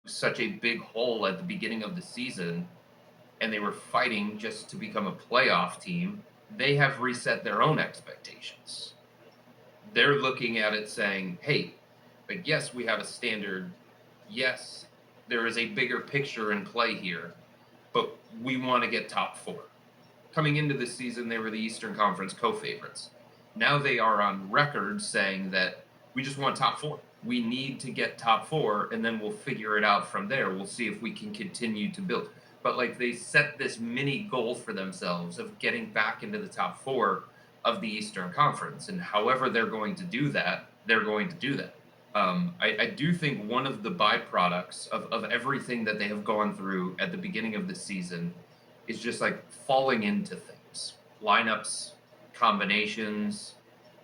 such a big hole at the beginning of the season and they were fighting just to become a playoff team, they have reset their own expectations. They're looking at it saying, hey, but yes, we have a standard. Yes, there is a bigger picture in play here, but we want to get top four. Coming into this season, they were the Eastern Conference co favorites. Now they are on record saying that we just want top four. We need to get top four, and then we'll figure it out from there. We'll see if we can continue to build. But like they set this mini goal for themselves of getting back into the top four of the Eastern Conference. And however they're going to do that, they're going to do that. I do think one of the byproducts of everything that they have gone through at the beginning of the season is just like falling into things, lineups, combinations,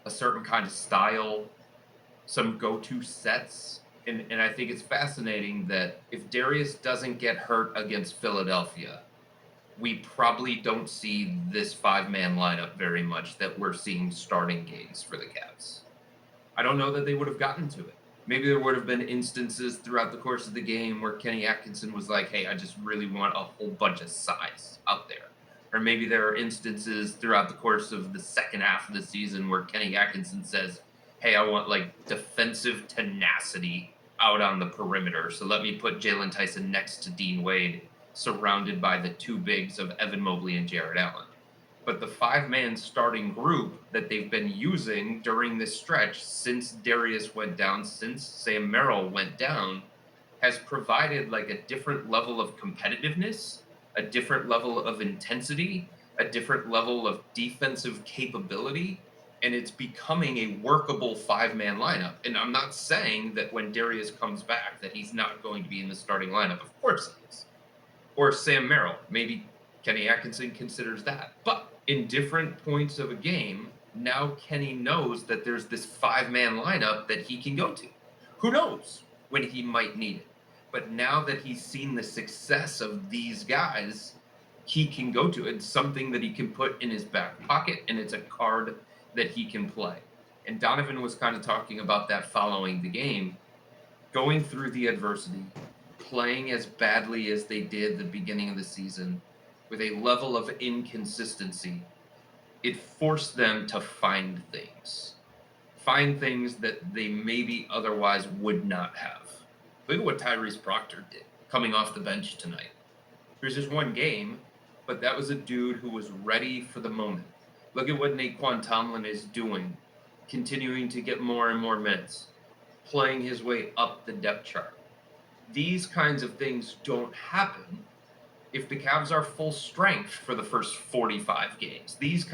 a certain kind of style, some go-to sets. And I think it's fascinating that if Darius doesn't get hurt against Philadelphia, we probably don't see this five-man lineup very much that we're seeing starting games for the Cavs. I don't know that they would have gotten to it. Maybe there would have been instances throughout the course of the game where Kenny Atkinson was like, hey, I just really want a whole bunch of size out there. Or maybe there are instances throughout the course of the second half of the season where Kenny Atkinson says, hey, I want like defensive tenacity out on the perimeter. So let me put Jalen Tyson next to Dean Wade, surrounded by the two bigs of Evan Mobley and Jared Allen. But the five-man starting group that they've been using during this stretch since Darius went down, since Sam Merrill went down, has provided like a different level of competitiveness, a different level of intensity, a different level of defensive capability, and it's becoming a workable five-man lineup. And I'm not saying that when Darius comes back that he's not going to be in the starting lineup. Of course he is. Or Sam Merrill. Maybe Kenny Atkinson considers that. But in different points of a game, now Kenny knows that there's this five-man lineup that he can go to. Who knows when he might need it? But now that he's seen the success of these guys, he can go to it. It's something that he can put in his back pocket, and it's a card that he can play. And Donovan was kind of talking about that following the game, going through the adversity, playing as badly as they did the beginning of the season, with a level of inconsistency, it forced them to find things that they maybe otherwise would not have. Look at what Tyrese Proctor did coming off the bench tonight. There's just one game, but that was a dude who was ready for the moment. Look at what Naquan Tomlin is doing, continuing to get more and more minutes, playing his way up the depth chart. These kinds of things don't happen if the Cavs are full strength for the first 45 games. These